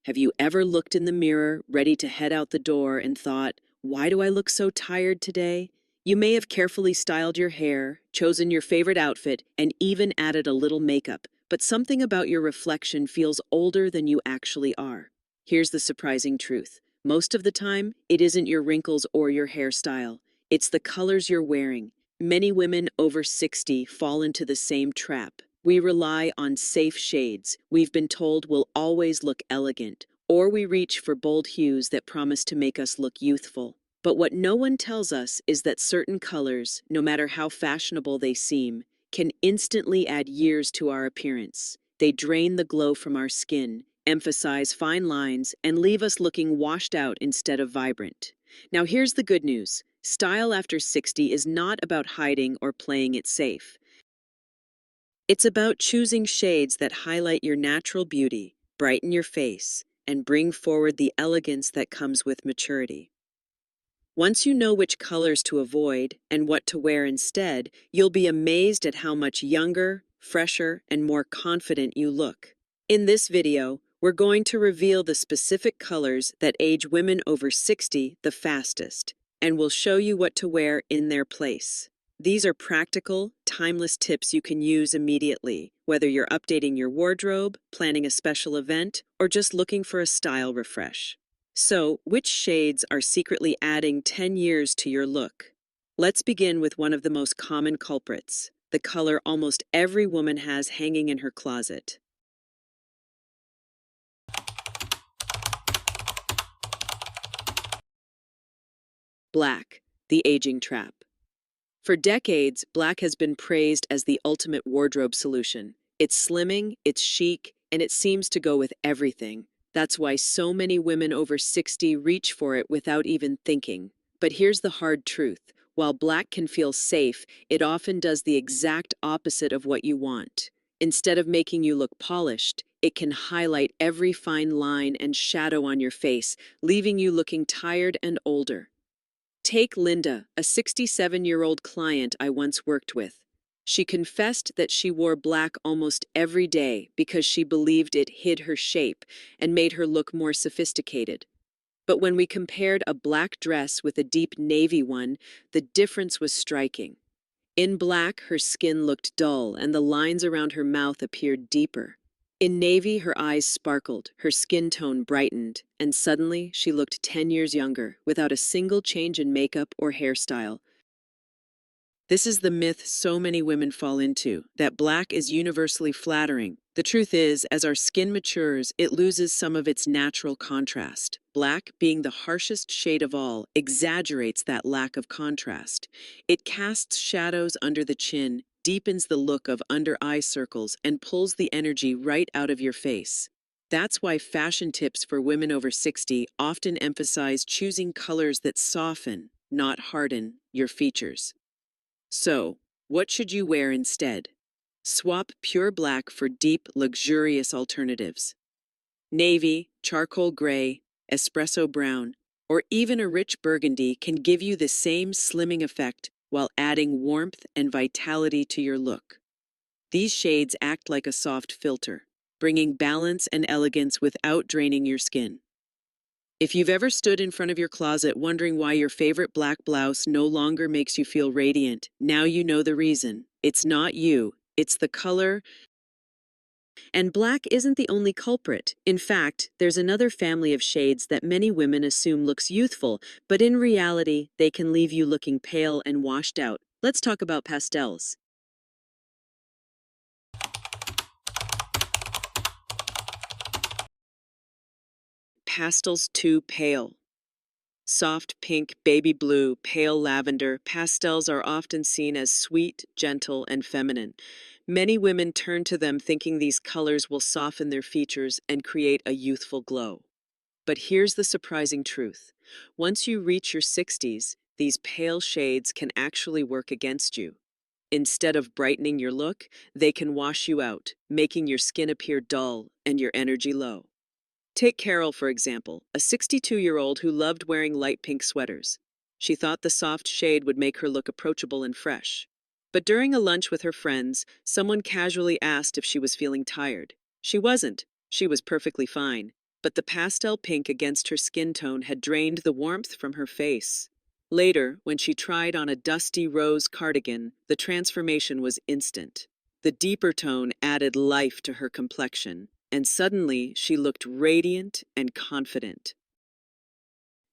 Have you ever looked in the mirror, ready to head out the door, and thought, why do I look so tired today? You may have carefully styled your hair, chosen your favorite outfit, and even added a little makeup, but something about your reflection feels older than you actually are. Here's the surprising truth. Most of the time, it isn't your wrinkles or your hairstyle. It's the colors you're wearing. Many women over 60 fall into the same trap. We rely on safe shades we've been told will always look elegant, or we reach for bold hues that promise to make us look youthful. But what no one tells us is that certain colors, no matter how fashionable they seem, can instantly add years to our appearance. They drain the glow from our skin, emphasize fine lines, and leave us looking washed out instead of vibrant. Now here's the good news. Style after 60 is not about hiding or playing it safe. It's about choosing shades that highlight your natural beauty, brighten your face, and bring forward the elegance that comes with maturity. Once you know which colors to avoid and what to wear instead, you'll be amazed at how much younger, fresher, and more confident you look. In this video, we're going to reveal the specific colors that age women over 60 the fastest, and we'll show you what to wear in their place. These are practical, timeless tips you can use immediately, whether you're updating your wardrobe, planning a special event, or just looking for a style refresh. So, which shades are secretly adding 10 years to your look? Let's begin with one of the most common culprits, the color almost every woman has hanging in her closet. Black, the aging trap. For decades, black has been praised as the ultimate wardrobe solution. It's slimming, it's chic, and it seems to go with everything. That's why so many women over 60 reach for it without even thinking. But here's the hard truth. While black can feel safe, it often does the exact opposite of what you want. Instead of making you look polished, it can highlight every fine line and shadow on your face, leaving you looking tired and older. Take Linda, a 67-year-old client I once worked with. She confessed that she wore black almost every day because she believed it hid her shape and made her look more sophisticated. But when we compared a black dress with a deep navy one, the difference was striking. In black, her skin looked dull and the lines around her mouth appeared deeper. In navy, her eyes sparkled, her skin tone brightened, and suddenly she looked 10 years younger, without a single change in makeup or hairstyle. This is the myth so many women fall into, that black is universally flattering. The truth is, as our skin matures, it loses some of its natural contrast. Black, being the harshest shade of all, exaggerates that lack of contrast. It casts shadows under the chin, deepens the look of under-eye circles, and pulls the energy right out of your face. That's why fashion tips for women over 60 often emphasize choosing colors that soften, not harden, your features. So, what should you wear instead? Swap pure black for deep, luxurious alternatives. Navy, charcoal gray, espresso brown, or even a rich burgundy can give you the same slimming effect while adding warmth and vitality to your look. These shades act like a soft filter, bringing balance and elegance without draining your skin. If you've ever stood in front of your closet wondering why your favorite black blouse no longer makes you feel radiant, now you know the reason. It's not you, it's the color. And black isn't the only culprit. In fact, there's another family of shades that many women assume looks youthful, but in reality, they can leave you looking pale and washed out. Let's talk about pastels. Pastels too pale. Soft pink, baby blue, pale lavender, pastels are often seen as sweet, gentle, and feminine. Many women turn to them thinking these colors will soften their features and create a youthful glow. But here's the surprising truth. Once you reach your 60s, these pale shades can actually work against you. Instead of brightening your look, they can wash you out, making your skin appear dull and your energy low. Take Carol, for example, a 62-year-old who loved wearing light pink sweaters. She thought the soft shade would make her look approachable and fresh. But during a lunch with her friends, someone casually asked if she was feeling tired. She wasn't. She was perfectly fine. but the pastel pink against her skin tone had drained the warmth from her face. Later, when she tried on a dusty rose cardigan, the transformation was instant. The deeper tone added life to her complexion, and suddenly she looked radiant and confident.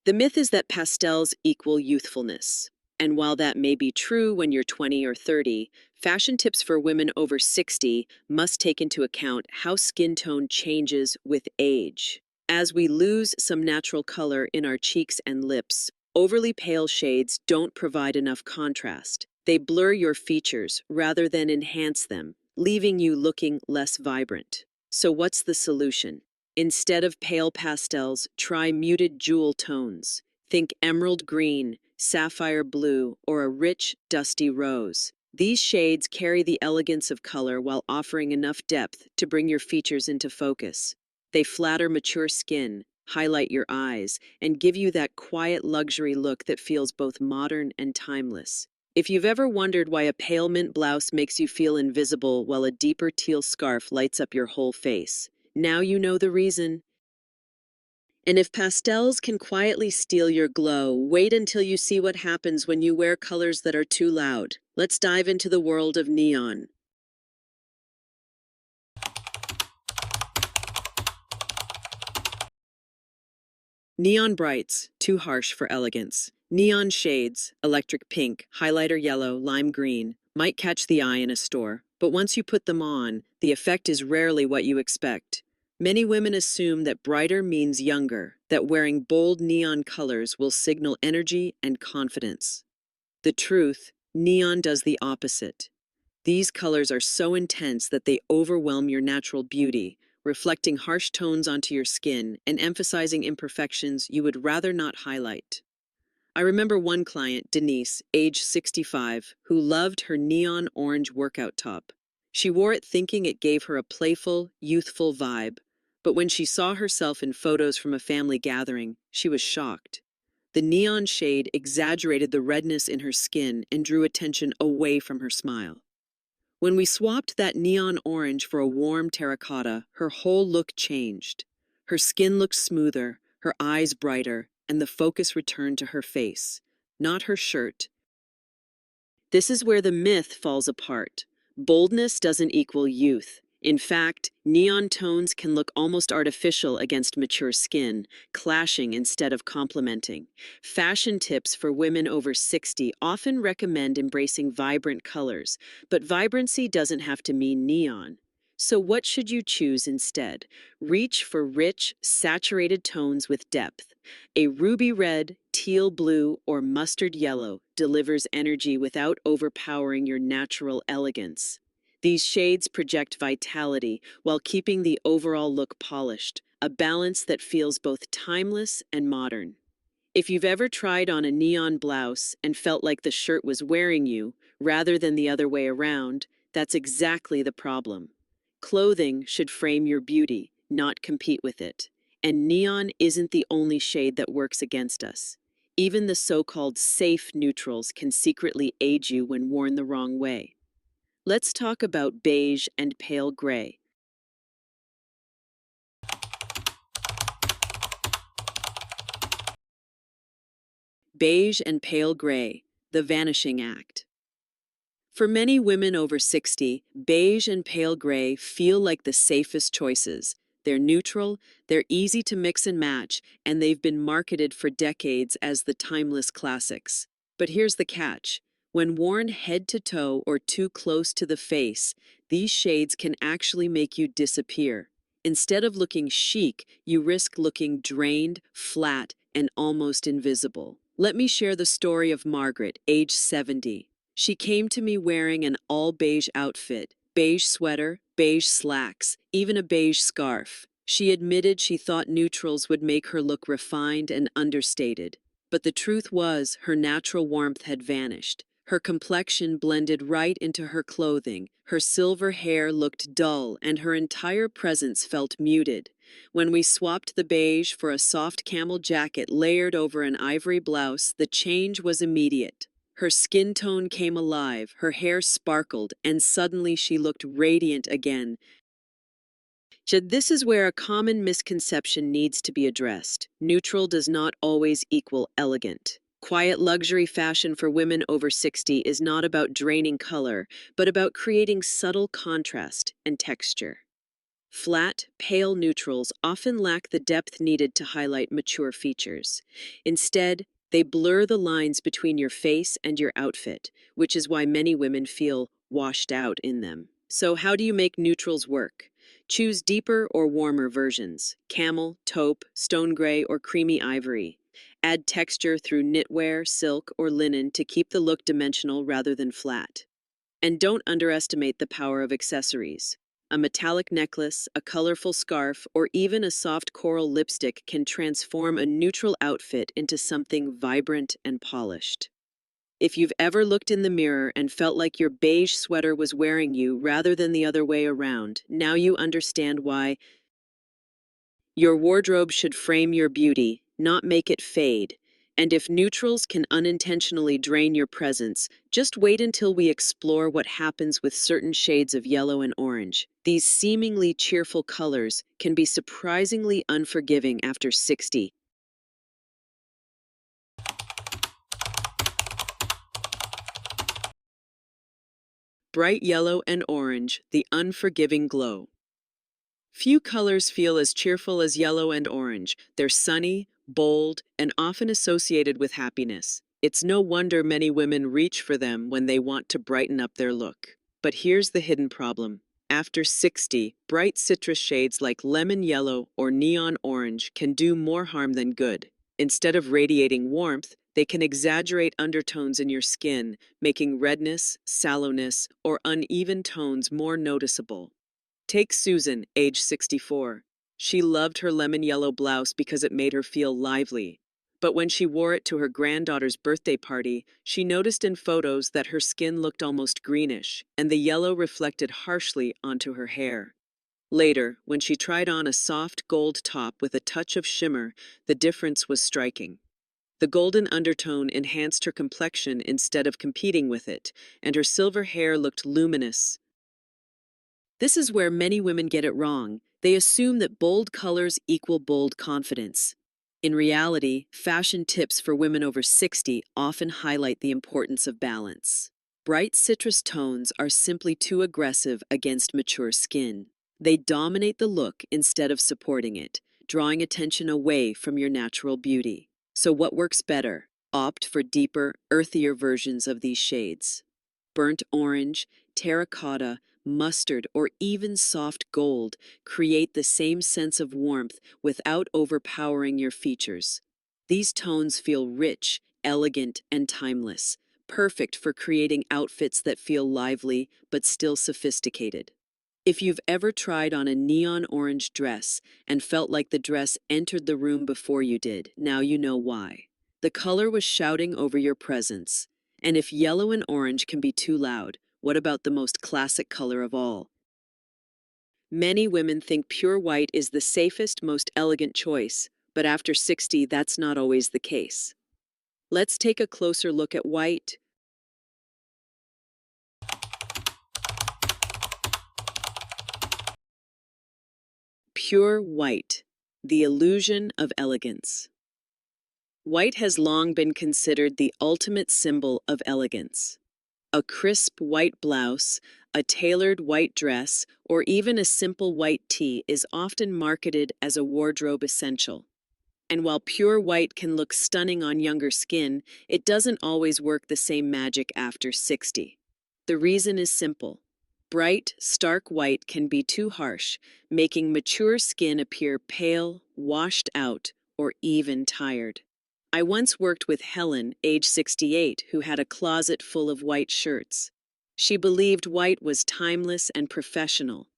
The myth is that pastels equal youthfulness. And while that may be true when you're 20 or 30, fashion tips for women over 60 must take into account how skin tone changes with age. As we lose some natural color in our cheeks and lips, overly pale shades don't provide enough contrast. They blur your features rather than enhance them, leaving you looking less vibrant. So what's the solution? Instead of pale pastels, try muted jewel tones. Think emerald green, sapphire blue, or a rich, dusty rose. These shades carry the elegance of color while offering enough depth to bring your features into focus. They flatter mature skin, highlight your eyes, and give you that quiet luxury look that feels both modern and timeless. If you've ever wondered why a pale mint blouse makes you feel invisible while a deeper teal scarf lights up your whole face, now you know the reason. And if pastels can quietly steal your glow, wait until you see what happens when you wear colors that are too loud. Let's dive into the world of neon. Neon brights, too harsh for elegance. Neon shades, electric pink, highlighter yellow, lime green, might catch the eye in a store, but once you put them on, the effect is rarely what you expect. Many women assume that brighter means younger, that wearing bold neon colors will signal energy and confidence. The truth, neon does the opposite. These colors are so intense that they overwhelm your natural beauty, reflecting harsh tones onto your skin and emphasizing imperfections you would rather not highlight. I remember one client, Denise, age 65, who loved her neon orange workout top. She wore it thinking it gave her a playful, youthful vibe, but when she saw herself in photos from a family gathering, she was shocked. The neon shade exaggerated the redness in her skin and drew attention away from her smile. When we swapped that neon orange for a warm terracotta, her whole look changed. Her skin looked smoother, her eyes brighter, and the focus returned to her face, not her shirt. This is where the myth falls apart. Boldness doesn't equal youth. In fact, neon tones can look almost artificial against mature skin, clashing instead of complementing. Fashion tips for women over 60 often recommend embracing vibrant colors, but vibrancy doesn't have to mean neon. So what should you choose instead? Reach for rich, saturated tones with depth. A ruby red, teal blue, or mustard yellow delivers energy without overpowering your natural elegance. These shades project vitality while keeping the overall look polished, a balance that feels both timeless and modern. If you've ever tried on a neon blouse and felt like the shirt was wearing you, rather than the other way around, that's exactly the problem. Clothing should frame your beauty, not compete with it. And neon isn't the only shade that works against us. Even the so-called safe neutrals can secretly age you when worn the wrong way. Let's talk about beige and pale gray. Beige and pale gray, the vanishing act. For many women over 60, beige and pale gray feel like the safest choices. They're neutral, they're easy to mix and match, and they've been marketed for decades as the timeless classics. But here's the catch. When worn head to toe or too close to the face, these shades can actually make you disappear. Instead of looking chic, you risk looking drained, flat, and almost invisible. Let me share the story of Margaret, age 70. She came to me wearing an all-beige outfit, beige sweater, beige slacks, even a beige scarf. She admitted she thought neutrals would make her look refined and understated. But the truth was, her natural warmth had vanished. Her complexion blended right into her clothing, her silver hair looked dull, and her entire presence felt muted. When we swapped the beige for a soft camel jacket layered over an ivory blouse, the change was immediate. Her skin tone came alive, her hair sparkled, and suddenly she looked radiant again. This is where a common misconception needs to be addressed. Neutral does not always equal elegant. Quiet luxury fashion for women over 60 is not about draining color, but about creating subtle contrast and texture. Flat, pale neutrals often lack the depth needed to highlight mature features. Instead, they blur the lines between your face and your outfit, which is why many women feel washed out in them. So, how do you make neutrals work? Choose deeper or warmer versions: camel, taupe, stone gray, or creamy ivory. Add texture through knitwear, silk, or linen to keep the look dimensional rather than flat. And don't underestimate the power of accessories. A metallic necklace, a colorful scarf, or even a soft coral lipstick can transform a neutral outfit into something vibrant and polished. If you've ever looked in the mirror and felt like your beige sweater was wearing you rather than the other way around, now you understand why. Your wardrobe should frame your beauty, not make it fade. And if neutrals can unintentionally drain your presence, just wait until we explore what happens with certain shades of yellow and orange. These seemingly cheerful colors can be surprisingly unforgiving after 60. Bright yellow and orange, the unforgiving glow. Few colors feel as cheerful as yellow and orange. They're sunny, bold, and often associated with happiness. It's no wonder many women reach for them when they want to brighten up their look. But here's the hidden problem. After 60, bright citrus shades like lemon yellow or neon orange can do more harm than good. Instead of radiating warmth, they can exaggerate undertones in your skin, making redness, sallowness, or uneven tones more noticeable. Take Susan, age 64. She loved her lemon yellow blouse because it made her feel lively. But when she wore it to her granddaughter's birthday party, she noticed in photos that her skin looked almost greenish, and the yellow reflected harshly onto her hair. Later, when she tried on a soft gold top with a touch of shimmer, the difference was striking. The golden undertone enhanced her complexion instead of competing with it, and her silver hair looked luminous. This is where many women get it wrong. They assume that bold colors equal bold confidence. In reality, fashion tips for women over 60 often highlight the importance of balance. Bright citrus tones are simply too aggressive against mature skin. They dominate the look instead of supporting it, drawing attention away from your natural beauty. So what works better? Opt for deeper, earthier versions of these shades. Burnt orange, terracotta, mustard, or even soft gold create the same sense of warmth without overpowering your features. These tones feel rich, elegant, and timeless, perfect for creating outfits that feel lively but still sophisticated. If you've ever tried on a neon orange dress and felt like the dress entered the room before you did, now you know why. The color was shouting over your presence. And if yellow and orange can be too loud, what about the most classic color of all? Many women think pure white is the safest, most elegant choice, but after 60, that's not always the case. Let's take a closer look at white. Pure white, the illusion of elegance. White has long been considered the ultimate symbol of elegance. A crisp white blouse, a tailored white dress, or even a simple white tee is often marketed as a wardrobe essential. And while pure white can look stunning on younger skin, it doesn't always work the same magic after 60. The reason is simple. Bright, stark white can be too harsh, making mature skin appear pale, washed out, or even tired. I once worked with Helen, age 68, who had a closet full of white shirts. She believed white was timeless and professional,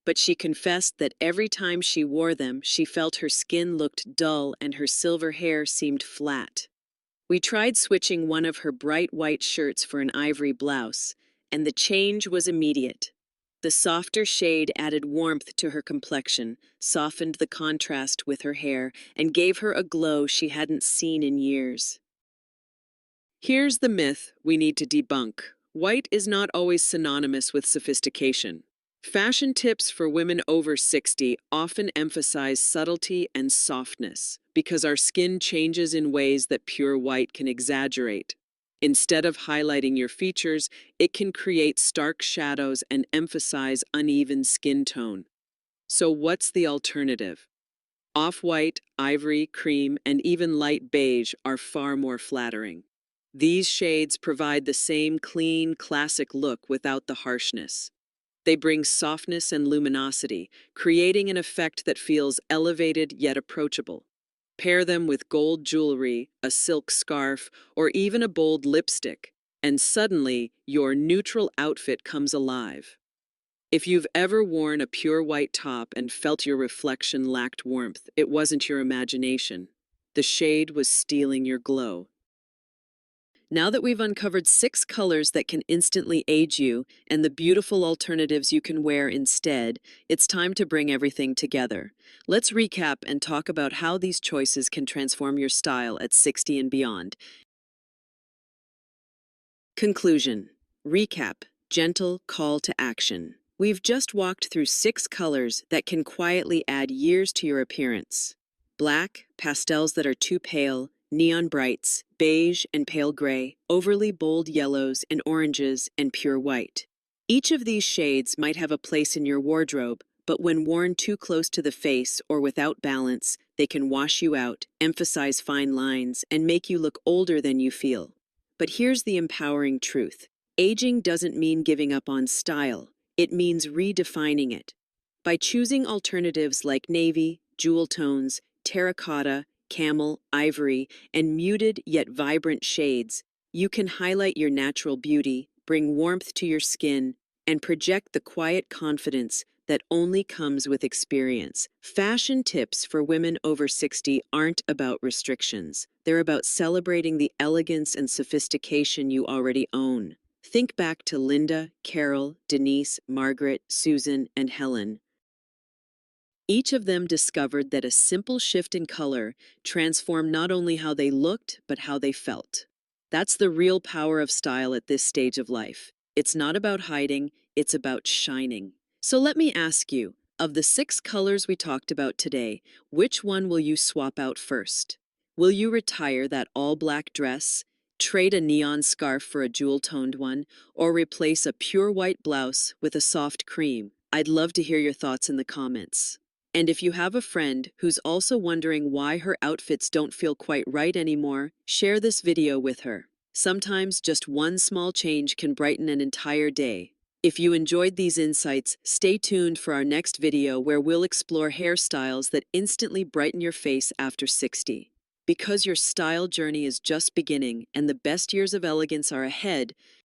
but she confessed that every time she wore them, she felt her skin looked dull and her silver hair seemed flat. We tried switching one of her bright white shirts for an ivory blouse, and the change was immediate. The softer shade added warmth to her complexion, softened the contrast with her hair, and gave her a glow she hadn't seen in years. Here's the myth we need to debunk. White is not always synonymous with sophistication. Fashion tips for women over 60 often emphasize subtlety and softness because our skin changes in ways that pure white can exaggerate. Instead of highlighting your features, it can create stark shadows and emphasize uneven skin tone. So, what's the alternative? Off-white, ivory, cream, and even light beige are far more flattering. These shades provide the same clean, classic look without the harshness. They bring softness and luminosity, creating an effect that feels elevated yet approachable. Pair them with gold jewelry, a silk scarf, or even a bold lipstick, and suddenly your neutral outfit comes alive. If you've ever worn a pure white top and felt your reflection lacked warmth, it wasn't your imagination. The shade was stealing your glow. Now that we've uncovered 6 colors that can instantly age you and the beautiful alternatives you can wear instead, it's time to bring everything together. Let's recap and talk about how these choices can transform your style at 60 and beyond. Conclusion. Recap. Gentle call to action. We've just walked through 6 colors that can quietly add years to your appearance. Black, pastels that are too pale, neon brights, beige and pale gray, overly bold yellows and oranges, and pure white. Each of these shades might have a place in your wardrobe, but when worn too close to the face or without balance, they can wash you out, emphasize fine lines, and make you look older than you feel. But here's the empowering truth. Aging doesn't mean giving up on style. It means redefining it. By choosing alternatives like navy, jewel tones, terracotta, camel, ivory, and muted yet vibrant shades, you can highlight your natural beauty, bring warmth to your skin, and project the quiet confidence that only comes with experience. Fashion tips for women over 60 aren't about restrictions. They're about celebrating the elegance and sophistication you already own. Think back to Linda, Carol, Denise, Margaret, Susan, and Helen. Each of them discovered that a simple shift in color transformed not only how they looked, but how they felt. That's the real power of style at this stage of life. It's not about hiding, it's about shining. So let me ask you, of the 6 colors we talked about today, which one will you swap out first? Will you retire that all-black dress, trade a neon scarf for a jewel-toned one, or replace a pure white blouse with a soft cream? I'd love to hear your thoughts in the comments. And if you have a friend who's also wondering why her outfits don't feel quite right anymore, share this video with her. Sometimes just one small change can brighten an entire day. If you enjoyed these insights, stay tuned for our next video where we'll explore hairstyles that instantly brighten your face after 60. Because your style journey is just beginning and the best years of elegance are ahead,